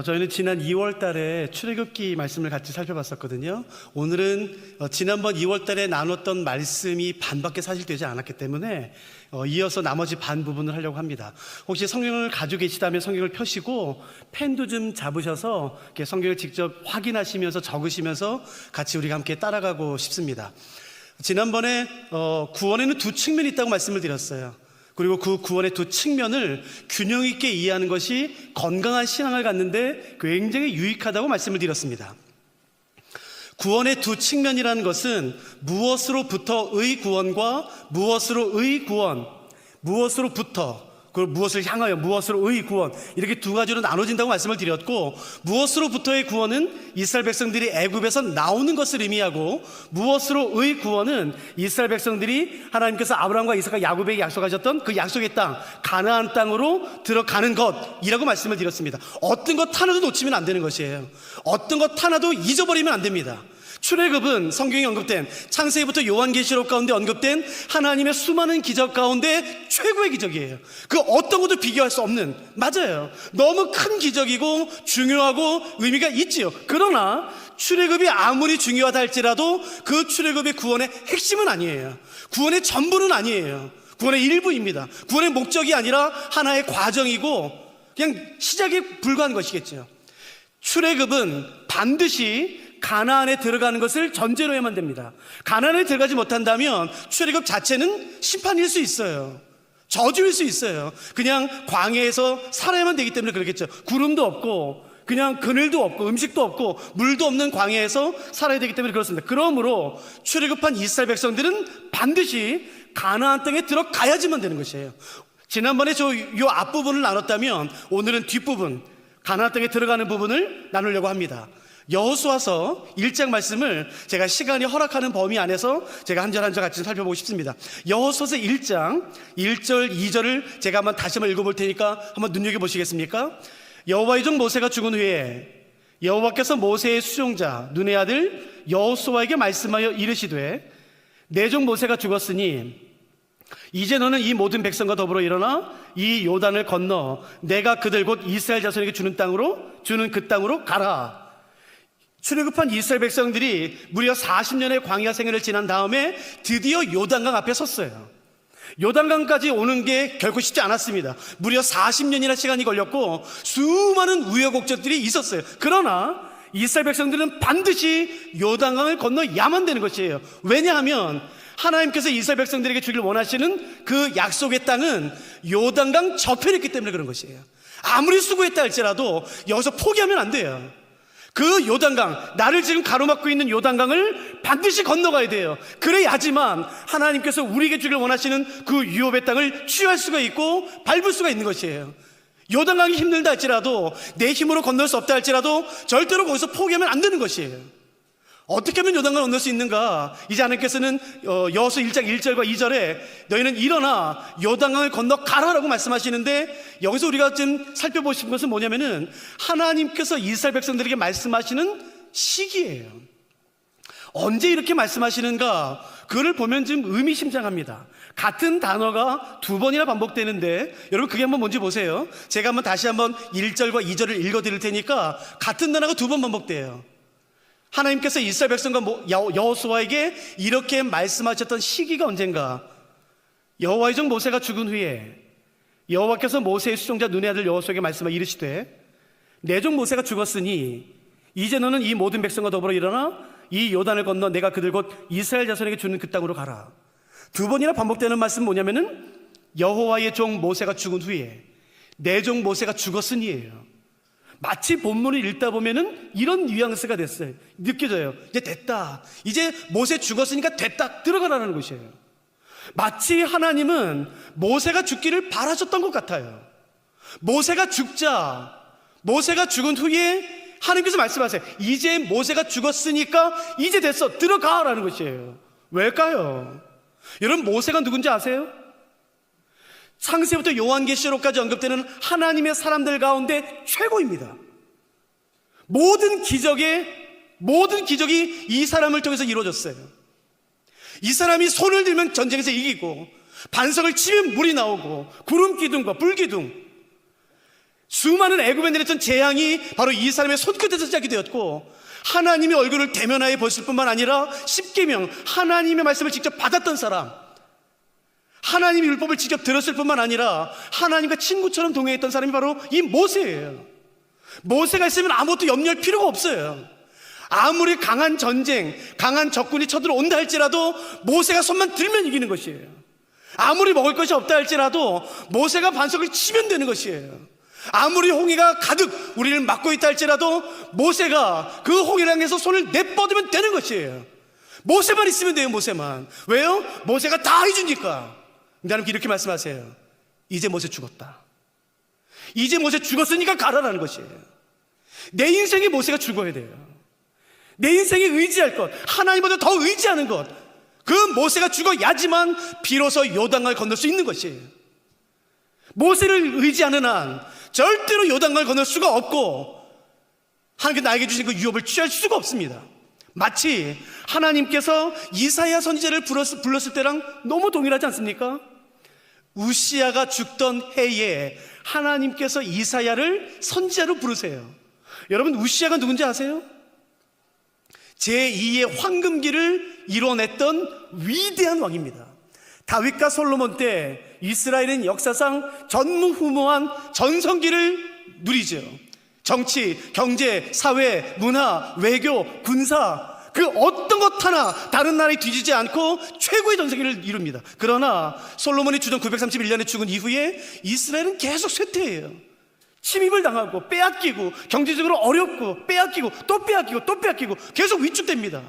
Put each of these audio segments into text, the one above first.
저희는 지난 2월 달에 출애굽기 말씀을 같이 살펴봤었거든요. 오늘은 지난번 2월 달에 나눴던 말씀이 반밖에 사실 되지 않았기 때문에 이어서 나머지 반 부분을 하려고 합니다. 혹시 성경을 가지고 계시다면 성경을 펴시고 펜도 좀 잡으셔서 이렇게 성경을 직접 확인하시면서 적으시면서 같이 우리가 함께 따라가고 싶습니다. 지난번에 구원에는 두 측면이 있다고 말씀을 드렸어요. 그리고 그 구원의 두 측면을 균형 있게 이해하는 것이 건강한 신앙을 갖는데 굉장히 유익하다고 말씀을 드렸습니다. 구원의 두 측면이라는 것은 무엇으로부터의 구원과 무엇으로의 구원, 무엇으로부터 그리고 무엇을 향하여 무엇으로의 구원, 이렇게 두 가지로 나눠진다고 말씀을 드렸고, 무엇으로부터의 구원은 이스라엘 백성들이 애굽에서 나오는 것을 의미하고, 무엇으로의 구원은 이스라엘 백성들이 하나님께서 아브라함과 이삭과 야곱에게 약속하셨던 그 약속의 땅 가나안 땅으로 들어가는 것이라고 말씀을 드렸습니다. 어떤 것 하나도 놓치면 안 되는 것이에요. 어떤 것 하나도 잊어버리면 안 됩니다. 출애굽은 성경에 언급된, 창세기부터 요한계시록 가운데 언급된 하나님의 수많은 기적 가운데 최고의 기적이에요. 그 어떤 것도 비교할 수 없는, 맞아요, 너무 큰 기적이고 중요하고 의미가 있지요. 그러나 출애굽이 아무리 중요하다 할지라도 그 출애굽의 구원의 핵심은 아니에요. 구원의 전부는 아니에요. 구원의 일부입니다. 구원의 목적이 아니라 하나의 과정이고 그냥 시작에 불과한 것이겠죠. 출애굽은 반드시 가나안에 들어가는 것을 전제로 해야만 됩니다. 가나안에 들어가지 못한다면 출애굽 자체는 심판일 수 있어요. 저주일 수 있어요. 그냥 광야에서 살아야만 되기 때문에 그렇겠죠. 구름도 없고 그냥 그늘도 없고 음식도 없고 물도 없는 광야에서 살아야 되기 때문에 그렇습니다. 그러므로 출애굽한 이스라엘 백성들은 반드시 가나안 땅에 들어가야지만 되는 것이에요. 지난번에 요 앞부분을 나눴다면 오늘은 뒷부분, 가나안 땅에 들어가는 부분을 나누려고 합니다. 여호수아서 1장 말씀을 제가 시간이 허락하는 범위 안에서 제가 한 절 한 절 같이 살펴보고 싶습니다. 여호수아서 1장 1절 2절을 제가 한번 다시 한번 읽어볼 테니까 한번 눈여겨보시겠습니까? 여호와의 종 모세가 죽은 후에 여호와께서 모세의 수종자 눈의 아들 여호수아에게 말씀하여 이르시되, 내 종 모세가 죽었으니 이제 너는 이 모든 백성과 더불어 일어나 이 요단을 건너 내가 그들 곧 이스라엘 자손에게 주는 그 땅으로 가라. 출애굽한 이스라엘 백성들이 무려 40년의 광야 생활을 지난 다음에 드디어 요단강 앞에 섰어요. 요단강까지 오는 게 결코 쉽지 않았습니다. 무려 40년이나 시간이 걸렸고 수많은 우여곡절들이 있었어요. 그러나 이스라엘 백성들은 반드시 요단강을 건너야만 되는 것이에요. 왜냐하면 하나님께서 이스라엘 백성들에게 주길 원하시는 그 약속의 땅은 요단강 저편에 있기 때문에 그런 것이에요. 아무리 수고했다 할지라도 여기서 포기하면 안 돼요. 그 요단강, 나를 지금 가로막고 있는 요단강을 반드시 건너가야 돼요. 그래야지만 하나님께서 우리에게 주길 원하시는 그 유업의 땅을 취할 수가 있고 밟을 수가 있는 것이에요. 요단강이 힘들다 할지라도, 내 힘으로 건널 수 없다 할지라도 절대로 거기서 포기하면 안 되는 것이에요. 어떻게 하면 요단강을 건널 수 있는가? 이제 하나님께서는 여호수아 1장 1절과 2절에 너희는 일어나 요단강을 건너가라라고 말씀하시는데, 여기서 우리가 좀 살펴보신 것은 뭐냐면은 하나님께서 이스라엘 백성들에게 말씀하시는 시기예요. 언제 이렇게 말씀하시는가? 그걸 보면 좀 의미심장합니다. 같은 단어가 두 번이나 반복되는데 여러분 그게 한번 뭔지 보세요. 제가 한번 다시 한번 1절과 2절을 읽어드릴 테니까 같은 단어가 두 번 반복돼요. 하나님께서 이스라엘 백성과 여호수아에게 이렇게 말씀하셨던 시기가 언젠가? 여호와의 종 모세가 죽은 후에 여호와께서 모세의 수종자 눈의 아들 여호수아에게 말씀하여 이르시되, 내 종 모세가 죽었으니 이제 너는 이 모든 백성과 더불어 일어나 이 요단을 건너 내가 그들 곧 이스라엘 자손에게 주는 그 땅으로 가라. 두 번이나 반복되는 말씀은 뭐냐면은 여호와의 종 모세가 죽은 후에 내 종 모세가 죽었으니예요. 마치 본문을 읽다 보면은 이런 뉘앙스가 됐어요. 느껴져요. 이제 됐다. 이제 모세 죽었으니까 됐다. 들어가라는 것이에요. 마치 하나님은 모세가 죽기를 바라셨던 것 같아요. 모세가 죽은 후에 하나님께서 말씀하세요. 이제 모세가 죽었으니까 이제 됐어. 들어가라는 것이에요. 왜일까요? 여러분, 모세가 누군지 아세요? 창세부터 요한계시록까지 언급되는 하나님의 사람들 가운데 최고입니다. 모든 기적이 이 사람을 통해서 이루어졌어요. 이 사람이 손을 들면 전쟁에서 이기고, 반석을 치면 물이 나오고, 구름 기둥과 불 기둥, 수많은 애굽에 내렸던 재앙이 바로 이 사람의 손끝에서 시작이 되었고, 하나님의 얼굴을 대면하여 보실 뿐만 아니라 십계명, 하나님의 말씀을 직접 받았던 사람, 하나님의 율법을 직접 들었을 뿐만 아니라 하나님과 친구처럼 동행했던 사람이 바로 이 모세예요. 모세가 있으면 아무것도 염려할 필요가 없어요. 아무리 강한 전쟁, 강한 적군이 쳐들어온다 할지라도 모세가 손만 들면 이기는 것이에요. 아무리 먹을 것이 없다 할지라도 모세가 반석을 치면 되는 것이에요. 아무리 홍해가 가득 우리를 막고 있다 할지라도 모세가 그 홍해를 향해서 손을 내뻗으면 되는 것이에요. 모세만 있으면 돼요. 모세만. 왜요? 모세가 다 해주니까. 하나님 이렇게 말씀하세요. 이제 모세 죽었다. 이제 모세 죽었으니까 가라라는 것이에요. 내 인생에 모세가 죽어야 돼요. 내 인생에 의지할 것, 하나님보다 더 의지하는 것, 그 모세가 죽어야지만 비로소 요단강을 건널 수 있는 것이에요. 모세를 의지하는 한 절대로 요단강을 건널 수가 없고, 하나님께 나에게 주신 그 유업을 취할 수가 없습니다. 마치 하나님께서 이사야 선지자를 불렀을 때랑 너무 동일하지 않습니까? 우시야가 죽던 해에 하나님께서 이사야를 선지자로 부르세요. 여러분, 우시야가 누군지 아세요? 제2의 황금기를 이뤄냈던 위대한 왕입니다. 다윗과 솔로몬 때 이스라엘은 역사상 전무후무한 전성기를 누리죠. 정치, 경제, 사회, 문화, 외교, 군사, 그 어떤 것 하나 다른 나라에 뒤지지 않고 최고의 전성기를 이룹니다. 그러나 솔로몬이 주전 931년에 죽은 이후에 이스라엘은 계속 쇠퇴해요. 침입을 당하고 빼앗기고, 경제적으로 어렵고 빼앗기고 또 빼앗기고 또 빼앗기고 계속 위축됩니다.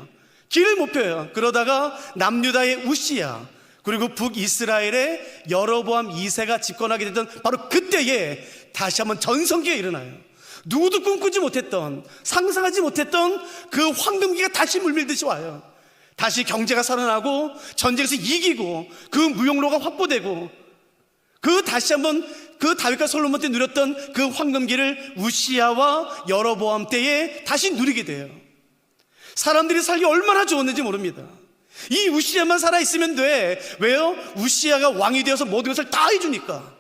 길을 못 펴요. 그러다가 남유다의 우시야, 그리고 북이스라엘의 여로보암 2세가 집권하게 되던 바로 그때에 다시 한번 전성기가 일어나요. 누구도 꿈꾸지 못했던, 상상하지 못했던 그 황금기가 다시 물밀듯이 와요. 다시 경제가 살아나고 전쟁에서 이기고 그 무용로가 확보되고, 그 다시 한번 그 다윗과 솔로몬 때 누렸던 그 황금기를 우시야와 여로보암 때에 다시 누리게 돼요. 사람들이 살기 얼마나 좋았는지 모릅니다. 이 우시야만 살아있으면 돼. 왜요? 우시야가 왕이 되어서 모든 것을 다 해주니까.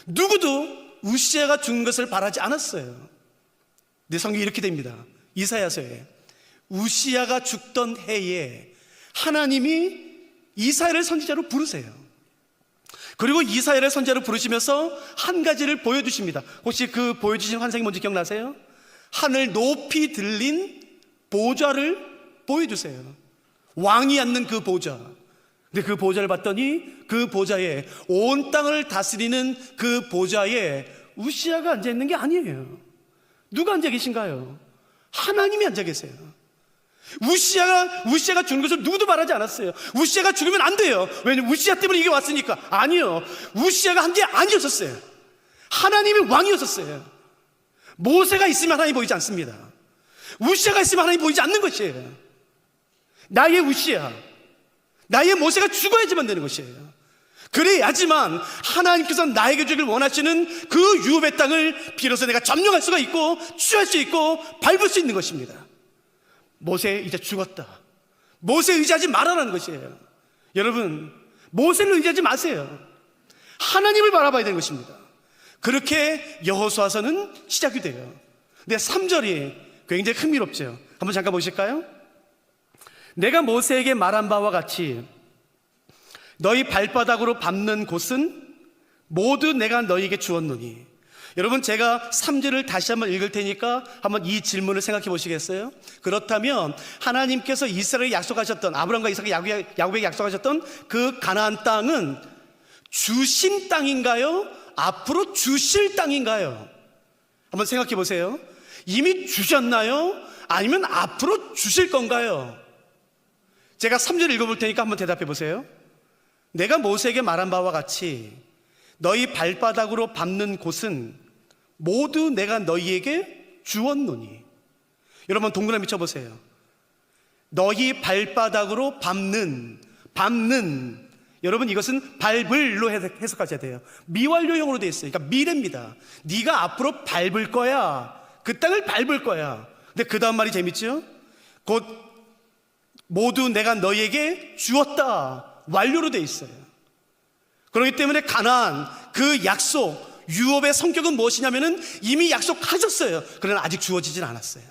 누구도 우시야가 죽는 것을 바라지 않았어요. 내 성경이 이렇게 됩니다. 이사야서에 우시야가 죽던 해에 하나님이 이사야를 선지자로 부르세요. 그리고 이사야를 선지자로 부르시면서 한 가지를 보여주십니다. 혹시 그 보여주신 환상이 뭔지 기억나세요? 하늘 높이 들린 보좌를 보여주세요. 왕이 앉는 그 보좌. 근데 그 보좌를 봤더니 그 보좌에, 온 땅을 다스리는 그 보좌에 우시야가 앉아있는 게 아니에요. 누가 앉아 계신가요? 하나님이 앉아 계세요. 우시야가 죽는 것을 누구도 말하지 않았어요. 우시야가 죽으면 안 돼요. 왜냐면 우시야 때문에 이게 왔으니까. 아니요, 우시야가 한 게 아니었었어요. 하나님이 왕이었었어요. 모세가 있으면 하나님이 보이지 않습니다. 우시야가 있으면 하나님이 보이지 않는 것이에요. 나의 우시야, 나의 모세가 죽어야지만 되는 것이에요. 그래야지만 하나님께서 나에게 주길 원하시는 그 유업의 땅을 비로소 내가 점령할 수가 있고 취할 수 있고 밟을 수 있는 것입니다. 모세 이제 죽었다. 모세 의지하지 말아라는 것이에요. 여러분, 모세를 의지하지 마세요. 하나님을 바라봐야 되는 것입니다. 그렇게 여호수아서는 시작이 돼요. 근데 3절이 굉장히 흥미롭죠. 한번 잠깐 보실까요? 내가 모세에게 말한 바와 같이 너희 발바닥으로 밟는 곳은 모두 내가 너희에게 주었노니. 여러분, 제가 3절을 다시 한번 읽을 테니까 한번 이 질문을 생각해 보시겠어요? 그렇다면 하나님께서 이스라엘에 약속하셨던, 아브라함과 이삭과 야곱에게 약속하셨던 그 가나안 땅은 주신 땅인가요? 앞으로 주실 땅인가요? 한번 생각해 보세요. 이미 주셨나요? 아니면 앞으로 주실 건가요? 제가 3절 읽어볼 테니까 한번 대답해 보세요. 내가 모세에게 말한 바와 같이 너희 발바닥으로 밟는 곳은 모두 내가 너희에게 주었노니. 여러분, 동그라미 쳐보세요. 너희 발바닥으로 밟는, 여러분, 이것은 밟을로 해석하셔야 돼요. 미완료형으로 되어 있어요. 그러니까 미래입니다. 네가 앞으로 밟을 거야. 그 땅을 밟을 거야. 근데 그 다음 말이 재밌죠? 곧 모두 내가 너희에게 주었다. 완료로 되어 있어요. 그렇기 때문에 가나안, 그 약속, 유업의 성격은 무엇이냐면은 이미 약속하셨어요. 그러나 아직 주어지진 않았어요.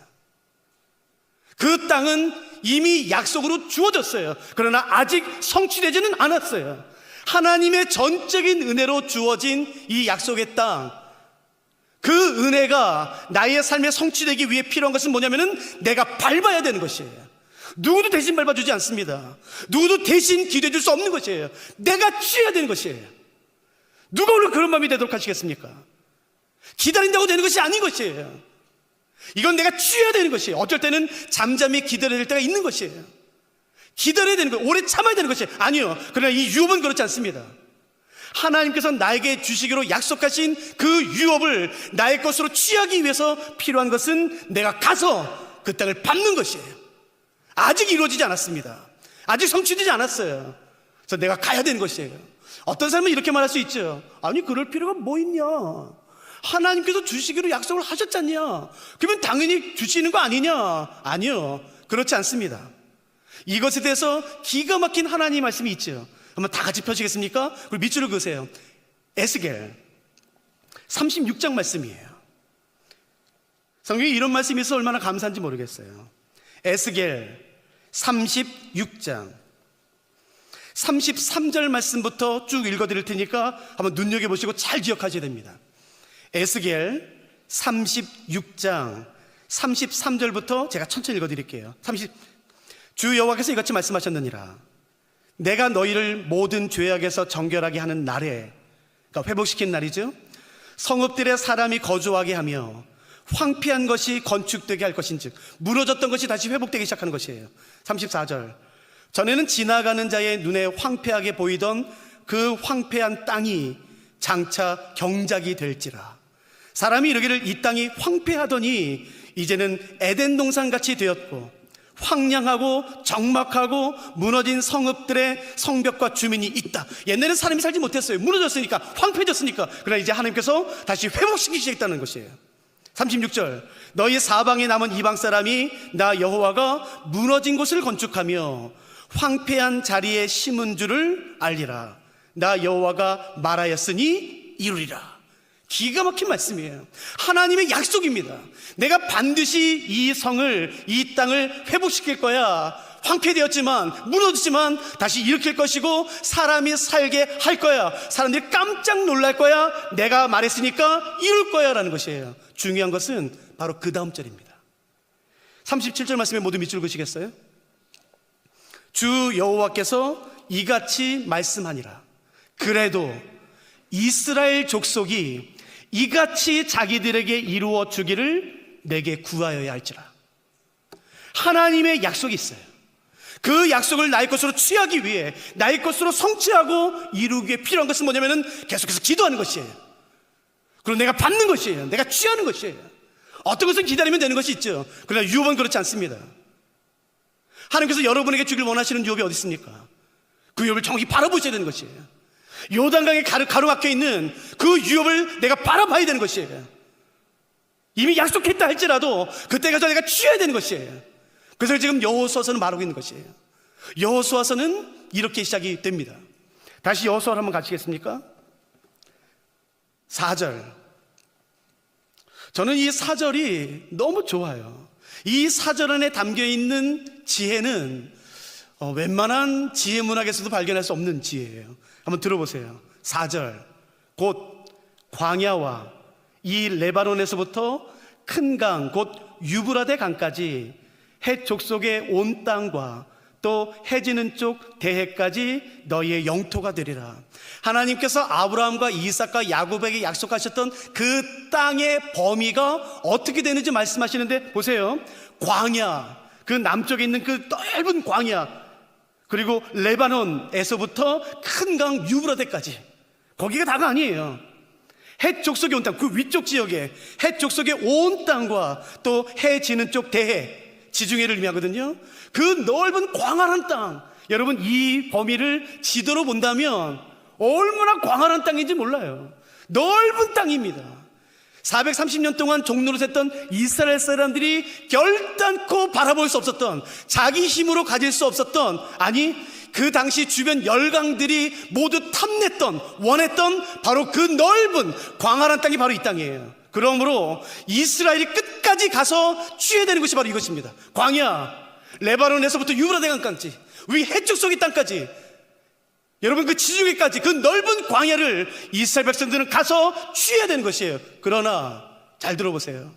그 땅은 이미 약속으로 주어졌어요. 그러나 아직 성취되지는 않았어요. 하나님의 전적인 은혜로 주어진 이 약속의 땅, 그 은혜가 나의 삶에 성취되기 위해 필요한 것은 뭐냐면은 내가 밟아야 되는 것이에요. 누구도 대신 밟아주지 않습니다. 누구도 대신 기도해 줄 수 없는 것이에요. 내가 취해야 되는 것이에요. 누가 오늘 그런 마음이 되도록 하시겠습니까? 기다린다고 되는 것이 아닌 것이에요. 이건 내가 취해야 되는 것이에요. 어쩔 때는 잠잠히 기다려야 될 때가 있는 것이에요. 기다려야 되는 거예요. 오래 참아야 되는 것이에요. 아니요. 그러나 이 유업은 그렇지 않습니다. 하나님께서 나에게 주시기로 약속하신 그 유업을 나의 것으로 취하기 위해서 필요한 것은 내가 가서 그 땅을 밟는 것이에요. 아직 이루어지지 않았습니다. 아직 성취되지 않았어요. 그래서 내가 가야 되는 것이에요. 어떤 사람은 이렇게 말할 수 있죠. 아니, 그럴 필요가 뭐 있냐? 하나님께서 주시기로 약속을 하셨잖냐? 그러면 당연히 주시는 거 아니냐? 아니요, 그렇지 않습니다. 이것에 대해서 기가 막힌 하나님의 말씀이 있죠. 한번 다 같이 펴시겠습니까? 그리고 밑줄을 그으세요. 에스겔 36장 말씀이에요. 성경에 이런 말씀이 있어서 얼마나 감사한지 모르겠어요. 에스겔 36장 33절 말씀부터 쭉 읽어드릴 테니까 한번 눈여겨보시고 잘 기억하셔야 됩니다. 에스겔 36장 33절부터 제가 천천히 읽어드릴게요. 주 여호와께서 이같이 말씀하셨느니라. 내가 너희를 모든 죄악에서 정결하게 하는 날에, 그러니까 회복시킨 날이죠. 성읍들의 사람이 거주하게 하며 황폐한 것이 건축되게 할 것인즉, 무너졌던 것이 다시 회복되기 시작하는 것이에요. 34절, 전에는 지나가는 자의 눈에 황폐하게 보이던 그 황폐한 땅이 장차 경작이 될지라. 사람이 이르기를 이 땅이 황폐하더니 이제는 에덴 동산같이 되었고 황량하고 적막하고 무너진 성읍들의 성벽과 주민이 있다. 옛날에는 사람이 살지 못했어요. 무너졌으니까, 황폐해졌으니까. 그러나 이제 하나님께서 다시 회복시키기 시작했다는 것이에요. 36절, 너희 사방에 남은 이방 사람이 나 여호와가 무너진 곳을 건축하며 황폐한 자리에 심은 줄을 알리라. 나 여호와가 말하였으니 이루리라. 기가 막힌 말씀이에요. 하나님의 약속입니다. 내가 반드시 이 성을, 이 땅을 회복시킬 거야. 황폐되었지만, 무너졌지만 다시 일으킬 것이고 사람이 살게 할 거야. 사람들이 깜짝 놀랄 거야. 내가 말했으니까 이룰 거야 라는 것이에요. 중요한 것은 바로 그 다음 절입니다. 37절 말씀에 모두 밑줄 그시겠어요? 주 여호와께서 이같이 말씀하니라. 그래도 이스라엘 족속이 이같이 자기들에게 이루어 주기를 내게 구하여야 할지라. 하나님의 약속이 있어요. 그 약속을 나의 것으로 취하기 위해, 나의 것으로 성취하고 이루기 위해 필요한 것은 뭐냐면은 계속해서 기도하는 것이에요. 그리고 내가 받는 것이에요. 내가 취하는 것이에요. 어떤 것은 기다리면 되는 것이 있죠. 그러나 유업은 그렇지 않습니다. 하나님께서 여러분에게 주길 원하시는 유업이 어디 있습니까? 그 유업을 정확히 바라보셔야 되는 것이에요. 요단강에 가로막혀 있는 그 유업을 내가 바라봐야 되는 것이에요. 이미 약속했다 할지라도 그때까지 내가 취해야 되는 것이에요. 그래서 지금 여호수아서는 말하고 있는 것이에요. 여호수아서는 이렇게 시작이 됩니다. 다시 여호수아를 한번 가시겠습니까? 4절. 저는 이 4절이 너무 좋아요. 이 4절 안에 담겨있는 지혜는 웬만한 지혜 문학에서도 발견할 수 없는 지혜예요. 한번 들어보세요. 4절, 곧 광야와 이 레바논에서부터 큰 강, 곧 유브라데 강까지 헷 족속의 온 땅과 또 해지는 쪽 대해까지 너희의 영토가 되리라. 하나님께서 아브라함과 이삭과 야곱에게 약속하셨던 그 땅의 범위가 어떻게 되는지 말씀하시는데 보세요. 광야, 그 남쪽에 있는 그 넓은 광야, 그리고 레바논에서부터 큰 강 유브라데까지, 거기가 다가 아니에요. 헷 족속의 온 땅, 그 위쪽 지역에 헷 족속의 온 땅과 또 해 지는 쪽 대해, 지중해를 의미하거든요. 그 넓은 광활한 땅, 여러분 이 범위를 지도로 본다면 얼마나 광활한 땅인지 몰라요. 넓은 땅입니다. 430년 동안 종로를 샜던 이스라엘 사람들이 결단코 바라볼 수 없었던, 자기 힘으로 가질 수 없었던, 아니 그 당시 주변 열강들이 모두 탐냈던, 원했던 바로 그 넓은 광활한 땅이 바로 이 땅이에요. 그러므로 이스라엘이 끝까지 가서 취해야 되는 것이 바로 이것입니다. 광야, 레바논에서부터 유브라데강까지, 우리 해쪽 속의 땅까지, 여러분 그 지중해까지 그 넓은 광야를 이스라엘 백성들은 가서 취해야 되는 것이에요. 그러나 잘 들어보세요.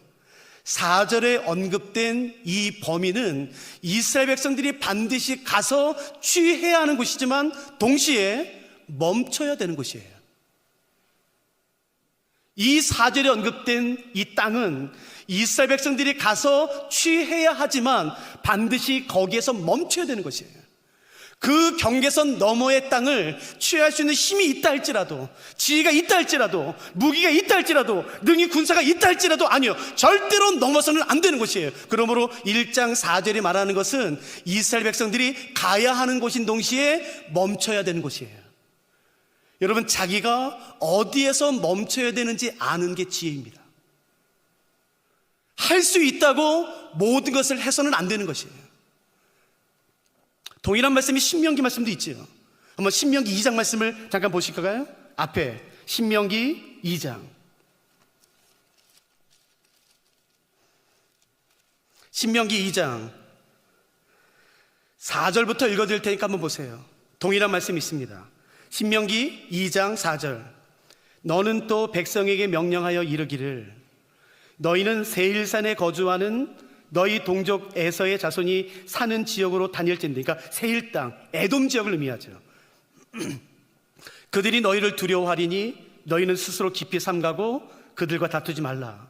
4절에 언급된 이 범위는 이스라엘 백성들이 반드시 가서 취해야 하는 곳이지만 동시에 멈춰야 되는 곳이에요. 이 4절에 언급된 이 땅은 이스라엘 백성들이 가서 취해야 하지만 반드시 거기에서 멈춰야 되는 것이에요. 그 경계선 너머의 땅을 취할 수 있는 힘이 있다 할지라도, 지위가 있다 할지라도, 무기가 있다 할지라도, 능히 군사가 있다 할지라도 아니요, 절대로 넘어서는 안 되는 것이에요. 그러므로 1장 4절이 말하는 것은 이스라엘 백성들이 가야 하는 곳인 동시에 멈춰야 되는 곳이에요. 여러분, 자기가 어디에서 멈춰야 되는지 아는 게 지혜입니다. 할 수 있다고 모든 것을 해서는 안 되는 것이에요. 동일한 말씀이 신명기 말씀도 있지요. 한번 신명기 2장 말씀을 잠깐 보실까요? 앞에 신명기 2장. 신명기 2장 4절부터 읽어드릴 테니까 한번 보세요. 동일한 말씀이 있습니다. 신명기 2장 4절. 너는 또 백성에게 명령하여 이르기를 너희는 세일산에 거주하는 너희 동족 에서의 자손이 사는 지역으로 다닐진대. 그러니까 세일 땅, 에돔 지역을 의미하죠. 그들이 너희를 두려워하리니 너희는 스스로 깊이 삼가고 그들과 다투지 말라.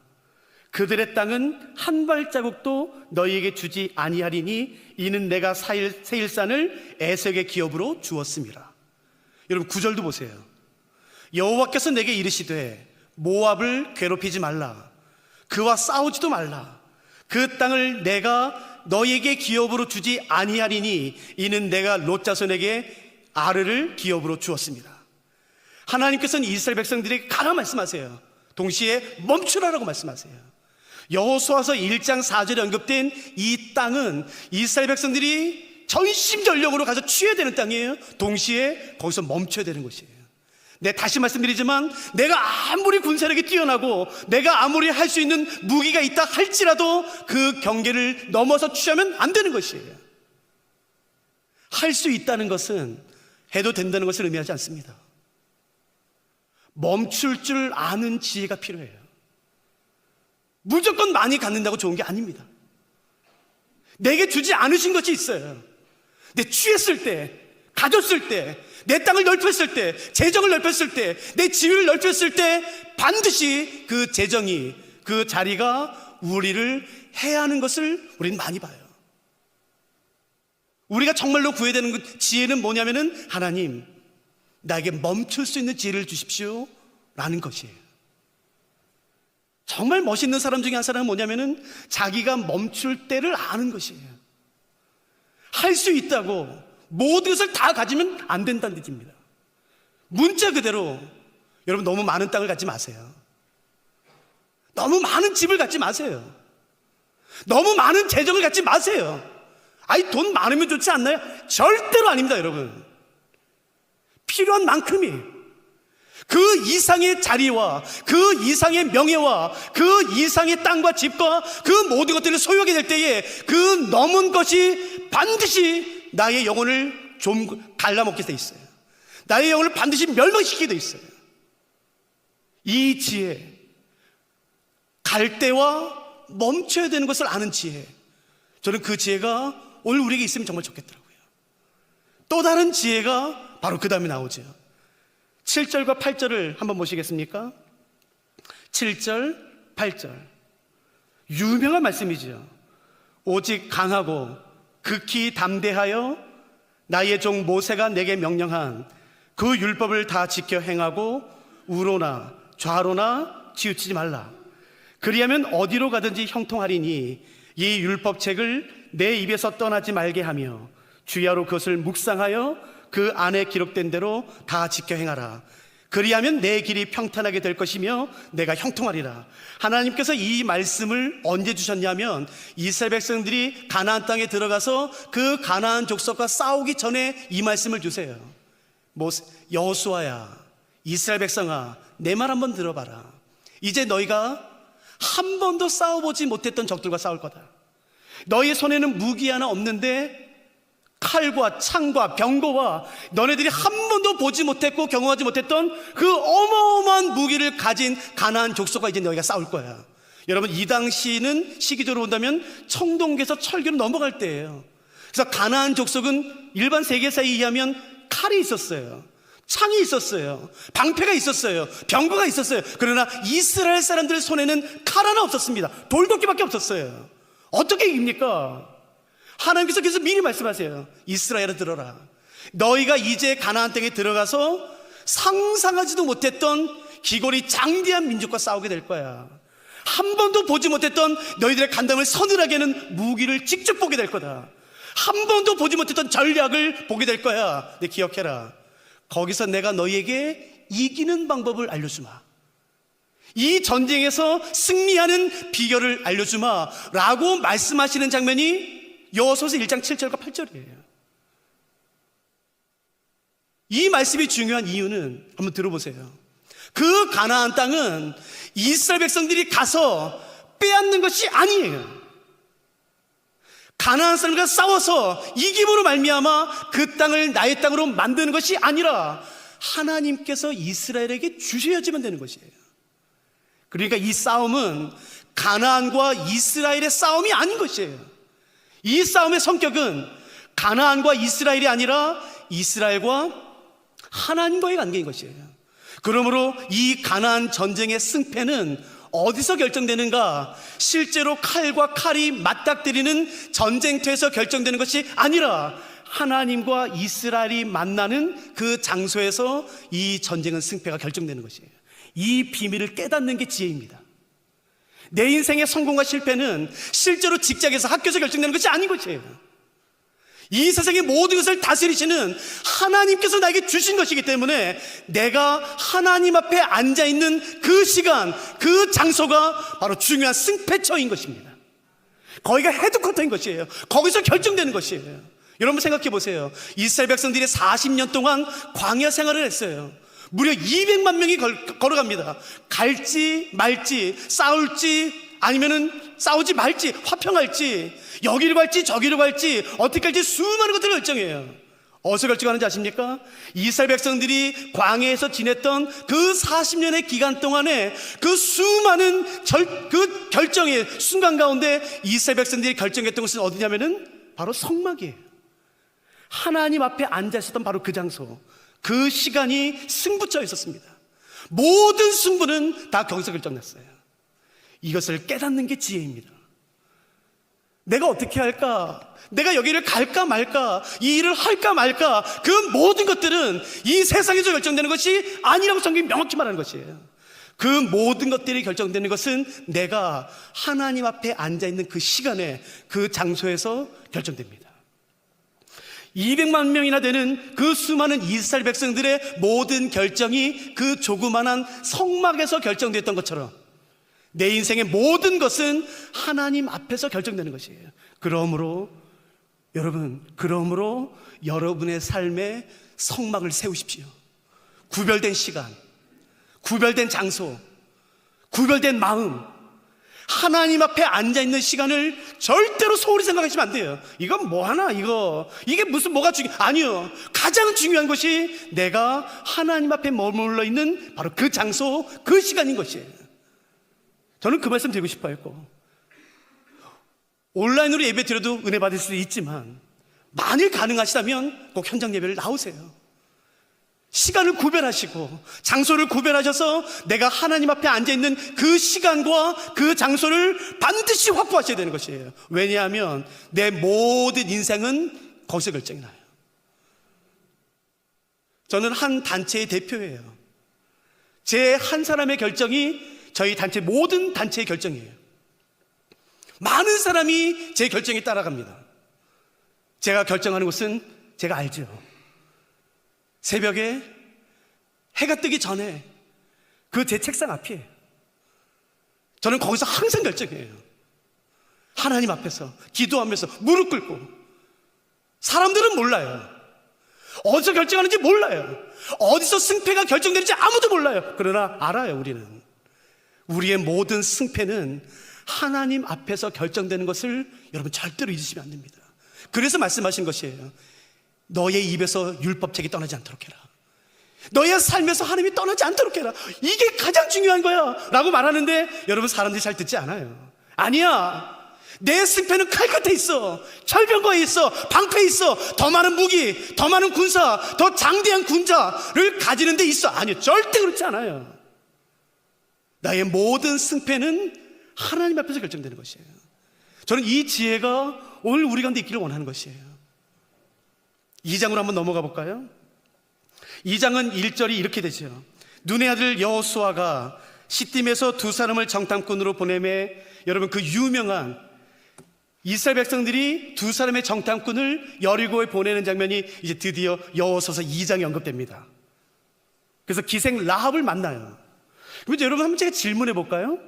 그들의 땅은 한 발자국도 너희에게 주지 아니하리니 이는 내가 세일산을 에색의 기업으로 주었음이라. 여러분 9절도 보세요. 여호와께서 내게 이르시되 모압을 괴롭히지 말라. 그와 싸우지도 말라. 그 땅을 내가 너희에게 기업으로 주지 아니하리니 이는 내가 롯 자손에게 아르를 기업으로 주었습니다. 하나님께서는 이스라엘 백성들에게 가라 말씀하세요. 동시에 멈추라라고 말씀하세요. 여호수아서 1장 4절에 언급된 이 땅은 이스라엘 백성들이 전심전력으로 가서 취해야 되는 땅이에요. 동시에 거기서 멈춰야 되는 것이에요. 네, 다시 말씀드리지만 내가 아무리 군사력이 뛰어나고 내가 아무리 할 수 있는 무기가 있다 할지라도 그 경계를 넘어서 취하면 안 되는 것이에요. 할 수 있다는 것은 해도 된다는 것을 의미하지 않습니다. 멈출 줄 아는 지혜가 필요해요. 무조건 많이 갖는다고 좋은 게 아닙니다. 내게 주지 않으신 것이 있어요. 내 취했을 때, 가졌을 때, 내 땅을 넓혔을 때, 재정을 넓혔을 때, 내 지위를 넓혔을 때 반드시 그 재정이, 그 자리가 우리를 해야 하는 것을 우리는 많이 봐요. 우리가 정말로 구해야 되는 그 지혜는 뭐냐면은 하나님, 나에게 멈출 수 있는 지혜를 주십시오 라는 것이에요. 정말 멋있는 사람 중에 한 사람은 뭐냐면은 자기가 멈출 때를 아는 것이에요. 할 수 있다고 모든 것을 다 가지면 안 된다는 뜻입니다. 문자 그대로 여러분 너무 많은 땅을 갖지 마세요. 너무 많은 집을 갖지 마세요. 너무 많은 재정을 갖지 마세요. 아이 돈 많으면 좋지 않나요? 절대로 아닙니다. 여러분 필요한 만큼이 그 이상의 자리와 그 이상의 명예와 그 이상의 땅과 집과 그 모든 것들을 소유하게 될 때에 그 넘은 것이 반드시 나의 영혼을 좀 갈라먹게 돼 있어요. 나의 영혼을 반드시 멸망시키게 돼 있어요. 이 지혜, 갈 때와 멈춰야 되는 것을 아는 지혜, 저는 그 지혜가 오늘 우리에게 있으면 정말 좋겠더라고요. 또 다른 지혜가 바로 그 다음에 나오죠. 7절과 8절을 한번 보시겠습니까? 7절, 8절 유명한 말씀이죠. 오직 강하고 극히 담대하여 나의 종 모세가 내게 명령한 그 율법을 다 지켜 행하고 우로나 좌로나 치우치지 말라. 그리하면 어디로 가든지 형통하리니 이 율법책을 내 입에서 떠나지 말게 하며 주야로 그것을 묵상하여 그 안에 기록된 대로 다 지켜 행하라. 그리하면 내 길이 평탄하게 될 것이며 내가 형통하리라. 하나님께서 이 말씀을 언제 주셨냐면 이스라엘 백성들이 가나안 땅에 들어가서 그 가나안 족속과 싸우기 전에 이 말씀을 주세요. 여호수아야, 이스라엘 백성아, 내 말 한번 들어봐라. 이제 너희가 한 번도 싸워보지 못했던 적들과 싸울 거다. 너희의 손에는 무기 하나 없는데 칼과 창과 병거와 너네들이 한 번도 보지 못했고 경험하지 못했던 그 어마어마한 무기를 가진 가나안 족속과 이제 너희가 싸울 거야. 여러분, 이 당시는 시기적으로 본다면 청동기에서 철기로 넘어갈 때예요. 그래서 가나안 족속은 일반 세계사에 의하면 칼이 있었어요, 창이 있었어요, 방패가 있었어요, 병거가 있었어요. 그러나 이스라엘 사람들 손에는 칼 하나 없었습니다. 돌도끼밖에 없었어요. 어떻게 이깁니까? 하나님께서 계속 미리 말씀하세요. 이스라엘아, 들어라. 너희가 이제 가나안 땅에 들어가서 상상하지도 못했던 기골이 장대한 민족과 싸우게 될 거야. 한 번도 보지 못했던 너희들의 간담을 서늘하게 하는 무기를 직접 보게 될 거다. 한 번도 보지 못했던 전략을 보게 될 거야. 네, 기억해라. 거기서 내가 너희에게 이기는 방법을 알려주마. 이 전쟁에서 승리하는 비결을 알려주마 라고 말씀하시는 장면이 여호수아서 1장 7절과 8절이에요. 이 말씀이 중요한 이유는 한번 들어보세요. 그 가나안 땅은 이스라엘 백성들이 가서 빼앗는 것이 아니에요. 가나안 사람과 싸워서 이김으로 말미암아 그 땅을 나의 땅으로 만드는 것이 아니라 하나님께서 이스라엘에게 주셔야지만 되는 것이에요. 그러니까 이 싸움은 가나안과 이스라엘의 싸움이 아닌 것이에요. 이 싸움의 성격은 가나안과 이스라엘이 아니라 이스라엘과 하나님과의 관계인 것이에요. 그러므로 이 가나안 전쟁의 승패는 어디서 결정되는가? 실제로 칼과 칼이 맞닥뜨리는 전쟁터에서 결정되는 것이 아니라 하나님과 이스라엘이 만나는 그 장소에서 이 전쟁은 승패가 결정되는 것이에요. 이 비밀을 깨닫는 게 지혜입니다. 내 인생의 성공과 실패는 실제로 직장에서, 학교에서 결정되는 것이 아닌 것이에요. 이 세상의 모든 것을 다스리시는 하나님께서 나에게 주신 것이기 때문에 내가 하나님 앞에 앉아있는 그 시간, 그 장소가 바로 중요한 승패처인 것입니다. 거기가 헤드쿼터인 것이에요. 거기서 결정되는 것이에요. 여러분 생각해 보세요. 이스라엘 백성들이 40년 동안 광야 생활을 했어요. 무려 200만 명이 걸어갑니다. 갈지 말지, 싸울지 아니면은 싸우지 말지, 화평할지, 여기로 갈지 저기로 갈지, 어떻게 할지 수많은 것들을 결정해요. 어디서 결정하는지 아십니까? 이스라엘 백성들이 광야에서 지냈던 그 40년의 기간 동안에 그 수많은 그 결정의 순간 가운데 이스라엘 백성들이 결정했던 것은 어디냐면은 바로 성막이에요. 하나님 앞에 앉아 있었던 바로 그 장소, 그 시간이 승부처 있었습니다. 모든 승부는 다 거기서 결정났어요. 이것을 깨닫는 게 지혜입니다. 내가 어떻게 할까? 내가 여기를 갈까 말까? 이 일을 할까 말까? 그 모든 것들은 이 세상에서 결정되는 것이 아니라고 성경이 명확히 말하는 것이에요. 그 모든 것들이 결정되는 것은 내가 하나님 앞에 앉아있는 그 시간에, 그 장소에서 결정됩니다. 200만 명이나 되는 그 수많은 이스라엘 백성들의 모든 결정이 그 조그만한 성막에서 결정됐던 것처럼 내 인생의 모든 것은 하나님 앞에서 결정되는 것이에요. 그러므로 여러분의 삶에 성막을 세우십시오. 구별된 시간, 구별된 장소, 구별된 마음, 하나님 앞에 앉아있는 시간을 절대로 소홀히 생각하시면 안 돼요. 이건 뭐하나, 이게 무슨 뭐가 아니요. 가장 중요한 것이 내가 하나님 앞에 머물러 있는 바로 그 장소, 그 시간인 것이에요. 저는 그 말씀 드리고 싶어요. 온라인으로 예배 드려도 은혜 받을 수도 있지만 만일 가능하시다면 꼭 현장 예배를 나오세요. 시간을 구별하시고 장소를 구별하셔서 내가 하나님 앞에 앉아있는 그 시간과 그 장소를 반드시 확보하셔야 되는 것이에요. 왜냐하면 내 모든 인생은 거기서 결정이 나요. 저는 한 단체의 대표예요. 제 한 사람의 결정이 저희 단체 모든 단체의 결정이에요. 많은 사람이 제 결정에 따라갑니다. 제가 결정하는 것은 제가 알죠. 새벽에 해가 뜨기 전에 그 제 책상 앞이에요. 저는 거기서 항상 결정해요. 하나님 앞에서 기도하면서 무릎 꿇고. 사람들은 몰라요. 어디서 결정하는지 몰라요. 어디서 승패가 결정되는지 아무도 몰라요. 그러나 알아요. 우리의 모든 승패는 하나님 앞에서 결정되는 것을 여러분 절대로 잊으시면 안 됩니다. 그래서 말씀하신 것이에요. 너의 입에서 율법책이 떠나지 않도록 해라. 너의 삶에서 하나님이 떠나지 않도록 해라. 이게 가장 중요한 거야 라고 말하는데 여러분, 사람들이 잘 듣지 않아요. 아니야, 내 승패는 칼 끝에 있어. 철병거에 있어. 방패에 있어. 더 많은 무기, 더 많은 군사, 더 장대한 군자를 가지는 데 있어. 아니요, 절대 그렇지 않아요. 나의 모든 승패는 하나님 앞에서 결정되는 것이에요. 저는 이 지혜가 오늘 우리 가운데 있기를 원하는 것이에요. 2장으로 한번 넘어가 볼까요? 2장은 1절이 이렇게 되죠. 눈의 아들 여호수아가 시딤에서 두 사람을 정탐꾼으로 보내매, 여러분, 그 유명한 이스라엘 백성들이 두 사람의 정탐꾼을 여리고에 보내는 장면이 이제 드디어 여호수아서 2장에 언급됩니다. 그래서 기생 라합을 만나요. 그런데 여러분, 한번 제가 질문해 볼까요?